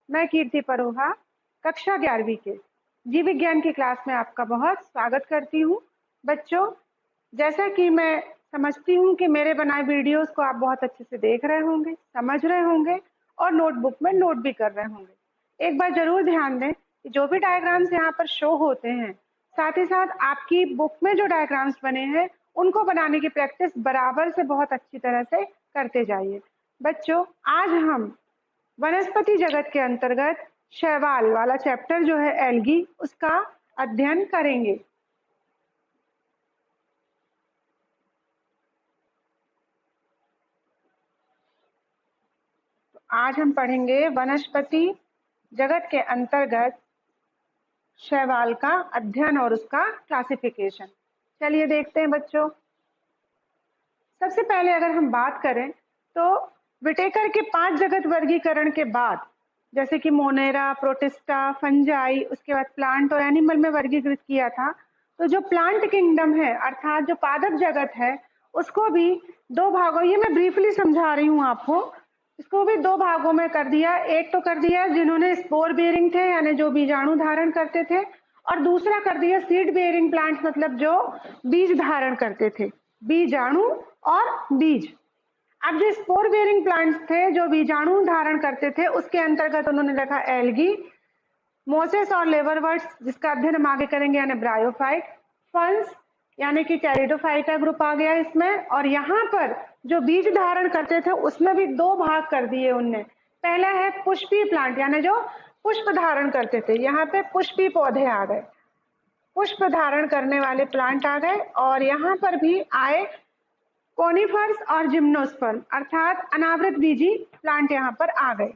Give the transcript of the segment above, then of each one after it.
मैं कीर्ति परोहा कक्षा 11वीं के जीव विज्ञान की क्लास में आपका बहुत स्वागत करती हूँ। बच्चों, जैसा कि मैं समझती हूँ कि मेरे बनाए वीडियोस को आप बहुत अच्छे से देख रहे होंगे, समझ रहे होंगे और नोटबुक में नोट भी कर रहे होंगे। एक बार जरूर ध्यान दें कि जो भी डायग्राम्स यहाँ पर शो होते हैं, साथ ही साथ आपकी बुक में जो डायग्राम्स बने हैं उनको बनाने की प्रैक्टिस बराबर से बहुत अच्छी तरह से करते जाइए। बच्चों, आज हम वनस्पति जगत के अंतर्गत शैवाल वाला चैप्टर जो है एल्गी, उसका अध्ययन करेंगे। तो आज हम पढ़ेंगे वनस्पति जगत के अंतर्गत शैवाल का अध्ययन और उसका क्लासिफिकेशन। चलिए देखते हैं बच्चों। सबसे पहले अगर हम बात करें तो विटेकर के 5 जगत वर्गीकरण के बाद, जैसे कि मोनेरा, प्रोटिस्टा, फंजाई, उसके बाद प्लांट और एनिमल में वर्गीकृत किया था, तो जो प्लांट किंगडम है अर्थात जो पादप जगत है, उसको भी 2 भागों, ये मैं ब्रीफली समझा रही हूँ आपको, इसको भी 2 भागों में कर दिया। एक तो कर दिया जिन्होंने स्पोर बेयरिंग थे यानी जो बीजाणु धारण करते थे, और दूसरा कर दिया सीड बेयरिंग प्लांट मतलब जो बीज धारण करते थे, बीजाणु और बीज। अब जो स्पोर बेयरिंग प्लांट्स थे जो बीजाणु धारण करते थे, उसके अंतर्गत उन्होंने रखा एल्गी, मोसेस और लेवरवर्ट्स जिसका अध्ययन हम आगे करेंगे यानी ब्रायोफाइट, फंस यानी कि टेरिडोफाइटा ग्रुप आ गया इसमें। और यहाँ पर जो बीज धारण करते थे उसमें भी 2 भाग कर दिए उनने। पहला है पुष्पीय प्लांट यानी जो पुष्प धारण करते थे, यहाँ पे पुष्पीय पौधे आ गए, पुष्प धारण करने वाले प्लांट आ गए। और यहाँ पर भी आए कोनिफर्स और जिम्नोस्पर्म अर्थात अनावृत बीजी प्लांट यहाँ पर आ गए,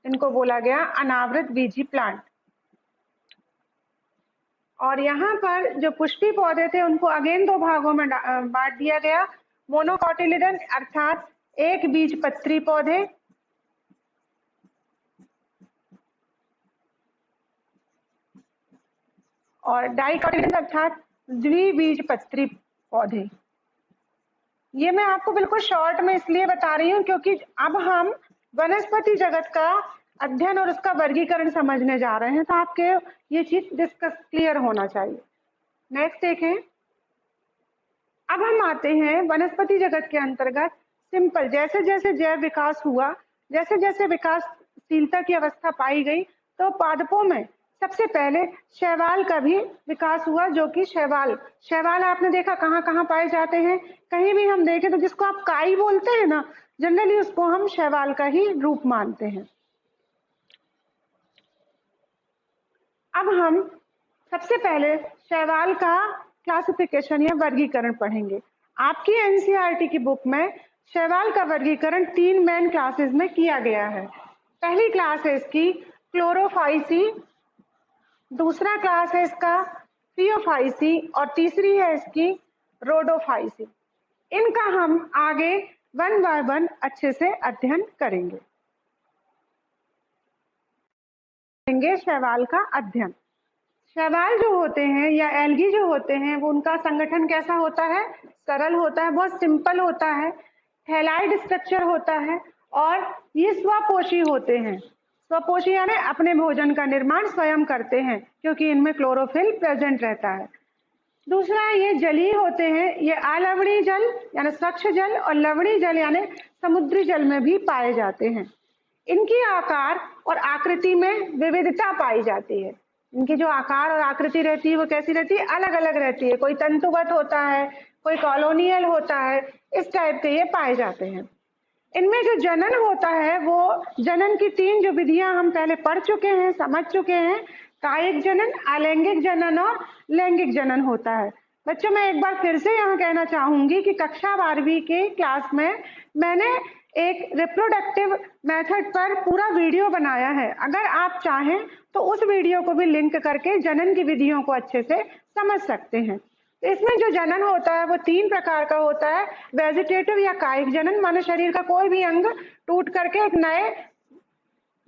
इनको बोला गया अनावृत बीजी प्लांट। और यहाँ पर जो पुष्पीय पौधे थे उनको अगेन 2 भागों में बांट दिया गया, मोनोकोटिलिडन अर्थात एक बीज पत्री पौधे, और डाइकोटिलिडन अर्थात द्विबीजपत्री पौधे। ये मैं आपको बिल्कुल शॉर्ट में इसलिए बता रही हूँ क्योंकि अब हम वनस्पति जगत का अध्ययन और उसका वर्गीकरण समझने जा रहे हैं, तो आपके ये चीज डिस्कस क्लियर होना चाहिए। नेक्स्ट देखें। अब हम आते हैं वनस्पति जगत के अंतर्गत सिंपल, जैसे जैसे जैव विकास हुआ, जैसे जैसे विकासशीलता की अवस्था पाई गई, तो पादपों में सबसे पहले शैवाल का भी विकास हुआ, जो कि शैवाल आपने देखा कहाँ कहाँ पाए जाते हैं। कहीं भी हम देखें तो जिसको आप काई बोलते हैं ना, जनरली उसको हम शैवाल का ही रूप मानते हैं। अब हम सबसे पहले शैवाल का क्लासिफिकेशन या वर्गीकरण पढ़ेंगे। आपकी एनसीईआरटी की बुक में शैवाल का वर्गीकरण 3 मेन क्लासेस में किया गया है। पहली क्लास है इसकी क्लोरोफाइसी, दूसरा क्लास है इसका थियोफाइसी और तीसरी है इसकी रोडोफाइसी। इनका हम आगे 1 बाय 1 अच्छे से अध्ययन करेंगे। शैवाल का अध्ययन। शैवाल जो होते हैं या एल्गी जो होते हैं वो उनका संगठन कैसा होता है? सरल होता है, बहुत सिंपल होता है, थैलाइड स्ट्रक्चर होता है और ये स्वपोषी होते हैं। स्वपोषी यानी अपने भोजन का निर्माण स्वयं करते हैं क्योंकि इनमें क्लोरोफिल प्रेजेंट रहता है। दूसरा, ये जलीय होते हैं, ये अलवणीय जल यानी स्वच्छ जल और लवणीय जल यानी समुद्री जल में भी पाए जाते हैं। इनकी आकार और आकृति में विविधता पाई जाती है। इनकी जो आकार और आकृति रहती है वो कैसी रहती है? अलग अलग रहती है। कोई तंतुवत होता है, कोई कॉलोनियल होता है, इस टाइप के ये पाए जाते हैं। इनमें जो जनन होता है वो जनन की 3 जो विधियां हम पहले पढ़ चुके हैं, समझ चुके हैं, कायिक जनन, अलैंगिक जनन और लैंगिक जनन होता है। बच्चों, मैं एक बार फिर से यहाँ कहना चाहूंगी कि कक्षा 12वीं के क्लास में मैंने एक रिप्रोडक्टिव मेथड पर पूरा वीडियो बनाया है। अगर आप चाहें तो उस वीडियो को भी लिंक करके जनन की विधियों को अच्छे से समझ सकते हैं। तो इसमें जो जनन होता है वो 3 प्रकार का होता है। वेजिटेटिव या कायिक जनन, मानो शरीर का कोई भी अंग टूट करके एक नए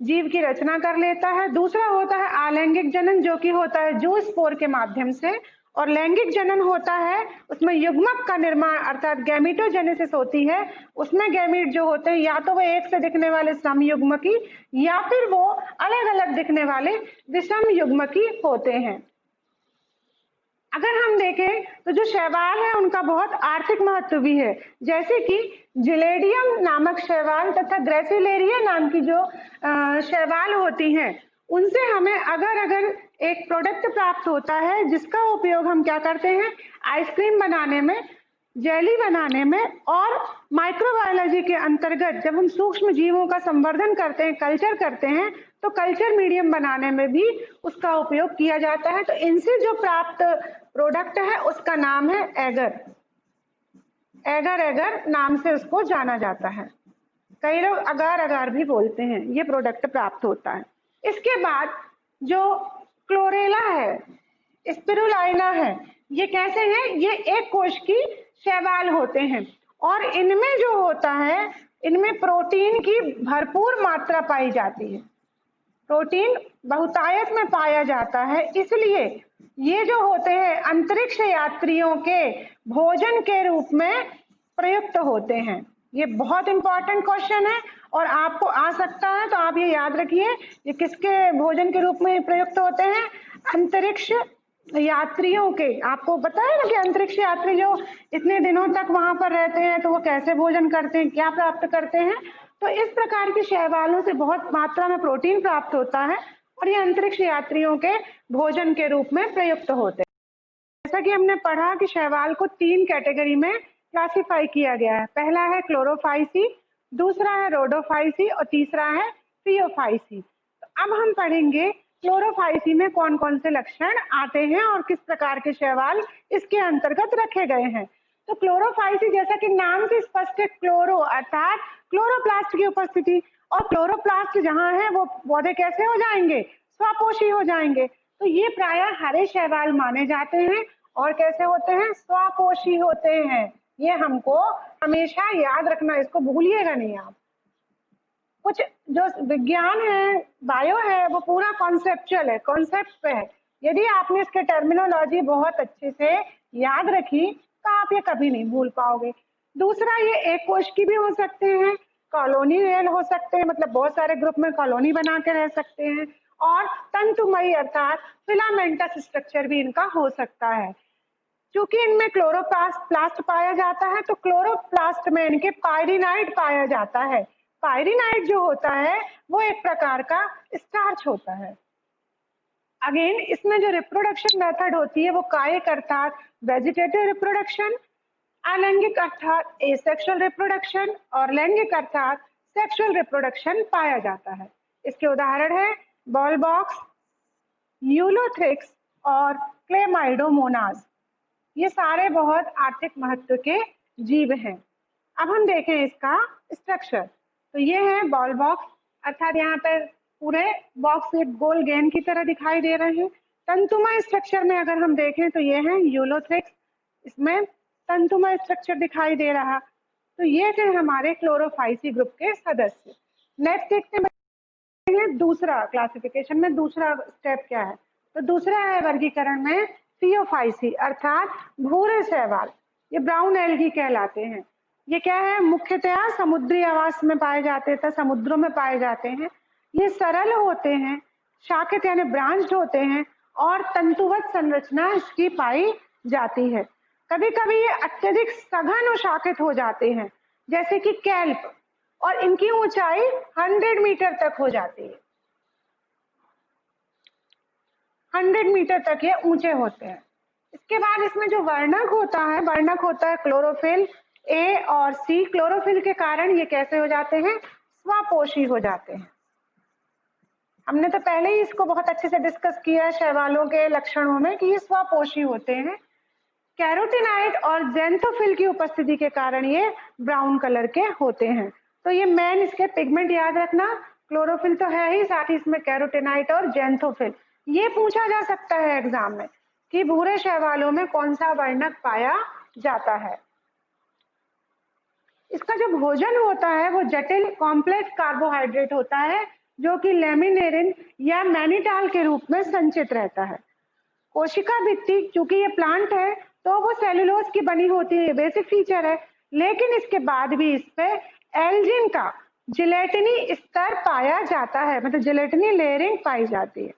जीव की रचना कर लेता है। दूसरा होता है अलैंगिक जनन, जो कि होता है जूस्पोर के माध्यम से। और लैंगिक जनन होता है उसमें युग्मक का निर्माण अर्थात गैमेटोजेनेसिस होती है। उसमें गैमीट जो होते हैं या तो वो एक से दिखने वाले समयुग्मकी या फिर वो अलग अलग दिखने वाले विषम युग्मकी होते हैं। अगर हम देखें तो जो शैवाल है उनका बहुत आर्थिक महत्व भी है, जैसे कि जिलेडियम नामक शैवाल तथा ग्रेसिलेरिया नाम की जो शैवाल होती हैं, उनसे हमें अगर एक प्रोडक्ट प्राप्त होता है जिसका उपयोग हम क्या करते हैं, आइसक्रीम बनाने में, जेली बनाने में और माइक्रोबायोलॉजी के अंतर्गत जब हम सूक्ष्म जीवों का संवर्धन करते हैं, कल्चर करते हैं, तो कल्चर मीडियम बनाने में भी उसका उपयोग किया जाता है। तो इनसे जो प्राप्त प्रोडक्ट है उसका नाम है एगर। एगर एगर नाम से उसको जाना जाता है। कई लोग अगार अगार भी बोलते हैं। ये प्रोडक्ट प्राप्त होता है। इसके बाद जो क्लोरेला है, स्पिरुलाइना है, ये कैसे हैं? ये एक कोश की शैवाल होते हैं और इनमें जो होता है, इनमें प्रोटीन की भरपूर मात्रा पाई जाती है। प्रोटीन बहुतायत में पाया जाता है, इसलिए ये जो होते हैं अंतरिक्ष यात्रियों के भोजन के रूप में प्रयुक्त होते हैं। ये बहुत इंपॉर्टेंट क्वेश्चन है और आपको आ सकता है, तो आप ये याद रखिए ये किसके भोजन के रूप में प्रयुक्त होते हैं? अंतरिक्ष यात्रियों के। आपको पता है ना कि अंतरिक्ष यात्री जो इतने दिनों तक वहां पर रहते हैं तो वो कैसे भोजन करते हैं, क्या प्राप्त करते हैं। तो इस प्रकार की शैवालों से बहुत मात्रा में प्रोटीन प्राप्त होता है और ये अंतरिक्ष यात्रियों के भोजन के रूप में प्रयुक्त होते हैं। जैसा कि हमने पढ़ा कि शैवाल को 3 कैटेगरी में क्लासिफाई किया गया है। पहला है क्लोरोफाइसी, दूसरा है रोडोफाइसी और तीसरा है फियोफाइसी। तो अब हम पढ़ेंगे क्लोरोफाइसी में कौन कौन से लक्षण आते हैं और किस प्रकार के शैवाल इसके अंतर्गत रखे गए हैं। तो क्लोरोफाइसी जैसा कि नाम से स्पष्ट है, क्लोरो अर्थात क्लोरोप्लास्ट की उपस्थिति, और क्लोरोप्लास्ट जहां है वो पौधे कैसे हो जाएंगे? स्वपोषी हो जाएंगे। तो ये प्रायः हरे शैवाल माने जाते हैं और कैसे होते हैं? स्वपोषी होते हैं। ये हमको हमेशा याद रखना, इसको भूलिएगा नहीं आप। कुछ जो विज्ञान है, बायो है, वो पूरा कॉन्सेप्चुअल है, कॉन्सेप्ट पे है। यदि आपने इसके टर्मिनोलॉजी बहुत अच्छे से याद रखी तो आप ये कभी नहीं भूल पाओगे। दूसरा, ये एक कोश की भी हो सकते हैं, कॉलोनियल हो सकते हैं, मतलब बहुत सारे ग्रुप में कॉलोनी बना के रह सकते हैं, और तंतुमयी अर्थात फिलामेंटस स्ट्रक्चर भी इनका हो सकता है। क्योंकि इनमें क्लोरोप्लास्ट पाया जाता है तो क्लोरोप्लास्ट में इनके पायरिनाइड पाया जाता है। पायरिनाइड जो होता है वो एक प्रकार का स्टार्च होता है। अगेन इसमें जो रिप्रोडक्शन मेथड होती है वो कायिक अर्थात वेजिटेटिव रिप्रोडक्शन, अलैंगिक अर्थात एसेक्सुअल रिप्रोडक्शन और लैंगिक अर्थात सेक्सुअल रिप्रोडक्शन पाया जाता है। इसके उदाहरण है बॉल बॉक्स, यूलोथ्रिक्स और क्लेमाइडोमोनास। ये सारे बहुत आर्थिक महत्व के जीव हैं। अब हम देखें इसका स्ट्रक्चर। तो ये है बॉल बॉक्स, अर्थात यहाँ पर पूरे बॉक्स एक गोल गेंद की तरह दिखाई दे रहे हैं। तंतुमय स्ट्रक्चर में अगर हम देखें तो ये है यूलोथ्रिक्स, इसमें तंतुमय स्ट्रक्चर दिखाई दे रहा। तो ये थे हमारे क्लोरोफाइसी ग्रुप के सदस्य। नेक्स्ट देखते हैं दूसरा क्लासिफिकेशन में दूसरा स्टेप क्या है। तो दूसरा है वर्गीकरण में फियोफाइसी अर्थात भूरे शैवाल। ये ब्राउन एल्गी कहलाते हैं। ये क्या है? मुख्यतया समुद्री आवास में पाए जाते थे, समुद्रों में पाए जाते हैं। ये सरल होते हैं, शाखित यानी ब्रांच्ड होते हैं और तंतुवत संरचना इसकी पाई जाती है। कभी कभी ये अत्यधिक सघन और शाखित हो जाते हैं, जैसे कि कैल्प, और इनकी ऊंचाई 100 मीटर तक हो जाती है। 100 मीटर तक ये ऊंचे होते हैं। इसके बाद इसमें जो वर्णक होता है क्लोरोफिल ए और सी। क्लोरोफिल के कारण ये कैसे हो जाते हैं? स्वपोषी हो जाते हैं। हमने तो पहले ही इसको बहुत अच्छे से डिस्कस किया है शैवालों के लक्षणों में कि ये स्वपोषी होते हैं। कैरोटीनाइड और जेंथोफिल की उपस्थिति के कारण ये ब्राउन कलर के होते हैं। तो ये मेन इसके पिगमेंट याद रखना, क्लोरोफिल तो है ही, साथ ही इसमें कैरोटीनाइड और जेंथोफिल। ये पूछा जा सकता है एग्जाम में कि भूरे शैवालों में कौन सा वर्णक पाया जाता है। इसका जो भोजन होता है वो जटिल कॉम्प्लेक्स कार्बोहाइड्रेट होता है, जो कि लेमिनेरिन या मैनिटाल के रूप में संचित रहता है। कोशिका भित्ति, चूंकि ये प्लांट है तो वो सेलुलोज की बनी होती है, बेसिक फीचर है, लेकिन इसके बाद भी इस पे एल्जिन का जिलेटिनी स्तर पाया जाता है, मतलब जिलेटिनी लेयरिंग पाई जाती है।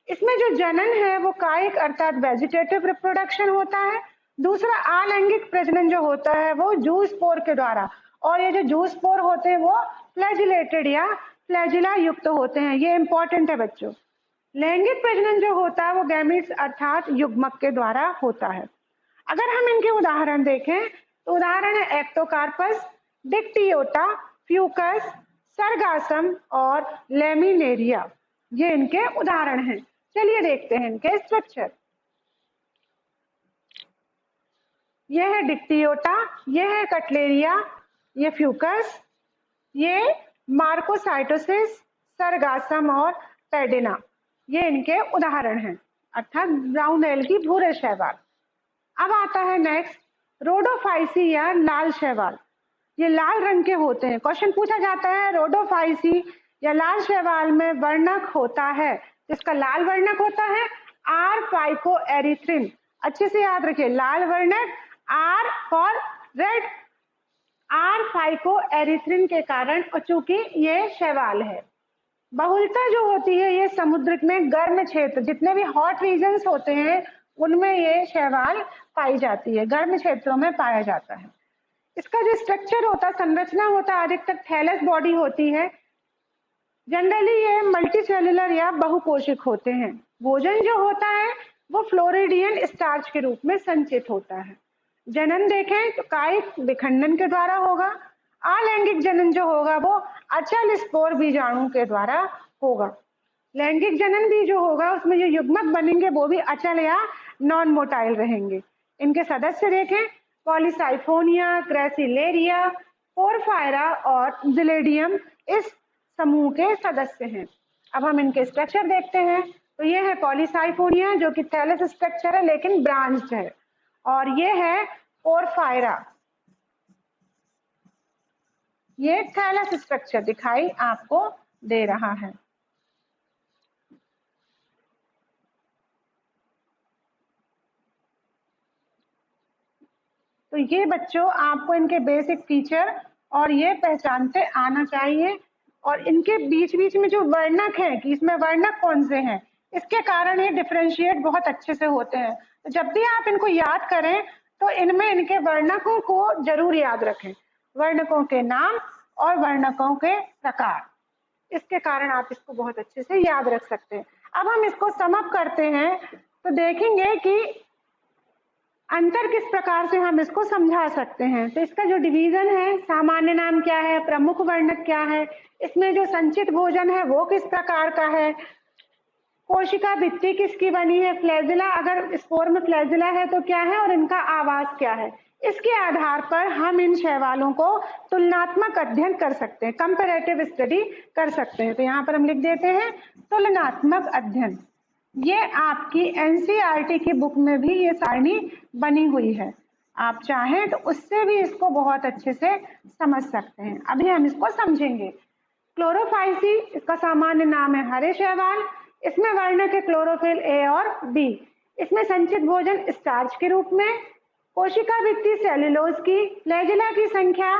इसमें जो जनन है वो कायिक अर्थात वेजिटेटिव रिप्रोडक्शन होता है। दूसरा अलैंगिक प्रजनन जो होता है वो जूस्पोर के द्वारा, और ये जो जूस्पोर होते हैं वो फ्लैजिलेटेड या फ्लैजिला युक्त होते हैं, ये इंपॉर्टेंट है बच्चों। लैंगिक प्रजनन जो होता है वो गैमीट्स अर्थात युग्मक के द्वारा होता है। अगर हम इनके उदाहरण देखें तो उदाहरण है एक्टोकार्पस, डिक्टियोटा, फ्यूकस, सरगासम और लेमिनेरिया, ये इनके उदाहरण हैं। चलिए देखते हैं इनके स्ट्रक्चर। ये है डिक्टियोटा, ये है कटलेरिया, ये फ्यूकस, ये मार्कोसाइटोसिस, सरगासम और पेडिना, ये इनके उदाहरण हैं, अर्थात ब्राउन एल्गी भूरे शैवाल। अब आता है नेक्स्ट रोडोफाइसी या लाल शैवाल, ये लाल रंग के होते हैं। क्वेश्चन पूछा जाता है रोडोफाइसी या लाल शैवाल में वर्णक होता है, जिसका लाल वर्णक होता है आर फाइकोएरिथ्रिन, अच्छे से याद रखिए, लाल वर्णक are for red, are phycoerythrin के कारण, और चूंकि ये शैवाल है। बहुलता जो होती है ये समुद्र में गर्म क्षेत्र, जितने भी हॉट रीजन्स होते हैं उनमें ये शैवाल पाई जाती है, गर्म क्षेत्रों में पाया जाता है। इसका जो स्ट्रक्चर होता है, संरचना होता है, अधिकतर थैलस बॉडी होती है। जनरली ये मल्टीसेलुलर या बहुकोशिक होते हैं। भोजन जो होता है वो फ्लोरिडियन स्टार्च के रूप में संचित होता है। जनन देखें तो कायिक विखंडन के द्वारा होगा। अलैंगिक जनन जो होगा वो अचल स्पोर बीजाणु के द्वारा होगा। लैंगिक जनन भी जो होगा उसमें जो युग्मक बनेंगे वो भी अचल या नॉन मोटाइल रहेंगे। इनके सदस्य देखें, पॉलीसाइफोनिया, क्रेसिलेरिया, पोरफायरा और जिलेडियम इस समूह के सदस्य हैं। अब हम इनके स्ट्रक्चर देखते हैं तो ये है पॉलीसाइफोनिया जो कि थैलस स्ट्रक्चर है लेकिन ब्रांच्ड है, और ये है पोरफायरा, ये थैलस स्ट्रक्चर दिखाई आपको दे रहा है। तो ये बच्चों आपको इनके बेसिक फीचर और ये पहचानते आना चाहिए, और इनके बीच बीच में जो वर्णक है कि इसमें वर्णक कौन से हैं, इसके कारण ये डिफरेंशिएट बहुत अच्छे से होते हैं। तो जब भी आप इनको याद करें तो इनमें इनके वर्णकों को जरूर याद रखें, वर्णकों के नाम और वर्णकों के प्रकार, इसके कारण आप इसको बहुत अच्छे से याद रख सकते हैं। अब हम इसको समअप करते हैं तो देखेंगे कि अंतर किस प्रकार से हम इसको समझा सकते हैं। तो इसका जो डिवीजन है, सामान्य नाम क्या है, प्रमुख वर्णक क्या है, इसमें जो संचित भोजन है वो किस प्रकार का है, कोशिका भित्ति किसकी बनी है, फ्लैजिला, अगर स्पोर में फ्लैजिला है तो क्या है और इनका आवास क्या है, इसके आधार पर हम इन शैवालों को तुलनात्मक अध्ययन कर सकते हैं, कंपैरेटिव स्टडी कर सकते हैं। तो यहाँ पर हम लिख देते हैं तुलनात्मक अध्ययन। ये आपकी एनसीईआरटी की बुक में भी ये सारणी बनी हुई है, आप चाहें तो उससे भी इसको बहुत अच्छे से समझ सकते हैं। अभी हम इसको समझेंगे। क्लोरोफाइसी, इसका सामान्य नाम है हरे शैवाल, इसमें वर्णक है क्लोरोफिल ए और बी, इसमें संचित भोजन स्टार्च के रूप में, कोशिका भित्ति सेल्यूलोज की, फ्लैजिला की संख्या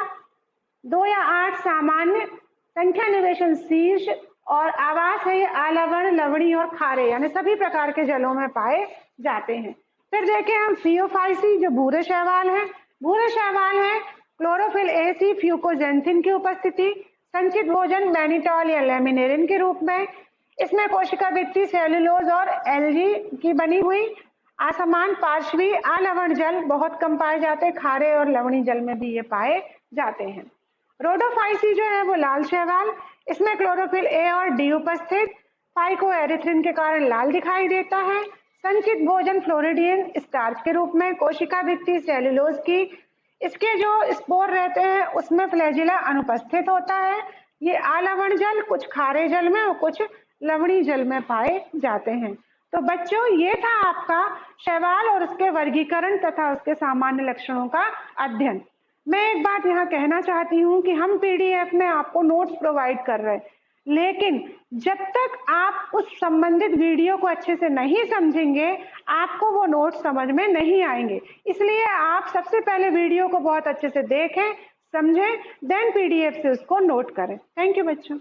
2 या 8, सामान्य संख्या निवेशन शीर्ष, और आवास है ये आलवण, लवणी और खारे यानी सभी प्रकार के जलों में पाए जाते हैं। फिर देखें हम फियोफाइसी जो भूरे शैवाल है, भूरे शैवाल है क्लोरोफिल ए सी, फ्यूकोजेंथिन की उपस्थिति, संचित भोजन मैनिटॉल या लेमिनेरिन के रूप में, इसमें कोशिका भित्ति सेल्यूलोज और एल्गी की बनी हुई, असमान पार्श्वी आलवण जल बहुत कम पाए जाते हैं, खारे और लवणी जल में भी ये पाए जाते हैं। रोडोफाइसी जो है वो लाल शैवाल, इसमें क्लोरोफिल ए और डी उपस्थित, फाइकोएरिथ्रिन के कारण लाल दिखाई देता है, संचित भोजन फ्लोरिडियन स्टार्च के रूप में, कोशिका भित्ति सेल्यूलोज की, इसके जो स्पोर रहते हैं उसमें फ्लैजिला अनुपस्थित होता है, ये आलवण जल कुछ खारे जल में और कुछ लवणी जल में पाए जाते हैं। तो बच्चों ये था आपका शैवाल और उसके वर्गीकरण तथा उसके सामान्य लक्षणों का अध्ययन। मैं एक बात यहाँ कहना चाहती हूँ कि हम पीडीएफ में आपको नोट्स प्रोवाइड कर रहे हैं, लेकिन जब तक आप उस संबंधित वीडियो को अच्छे से नहीं समझेंगे, आपको वो नोट्स समझ में नहीं आएंगे। इसलिए आप सबसे पहले वीडियो को बहुत अच्छे से देखें, समझें, देन पीडीएफ से उसको नोट करें। थैंक यू बच्चों।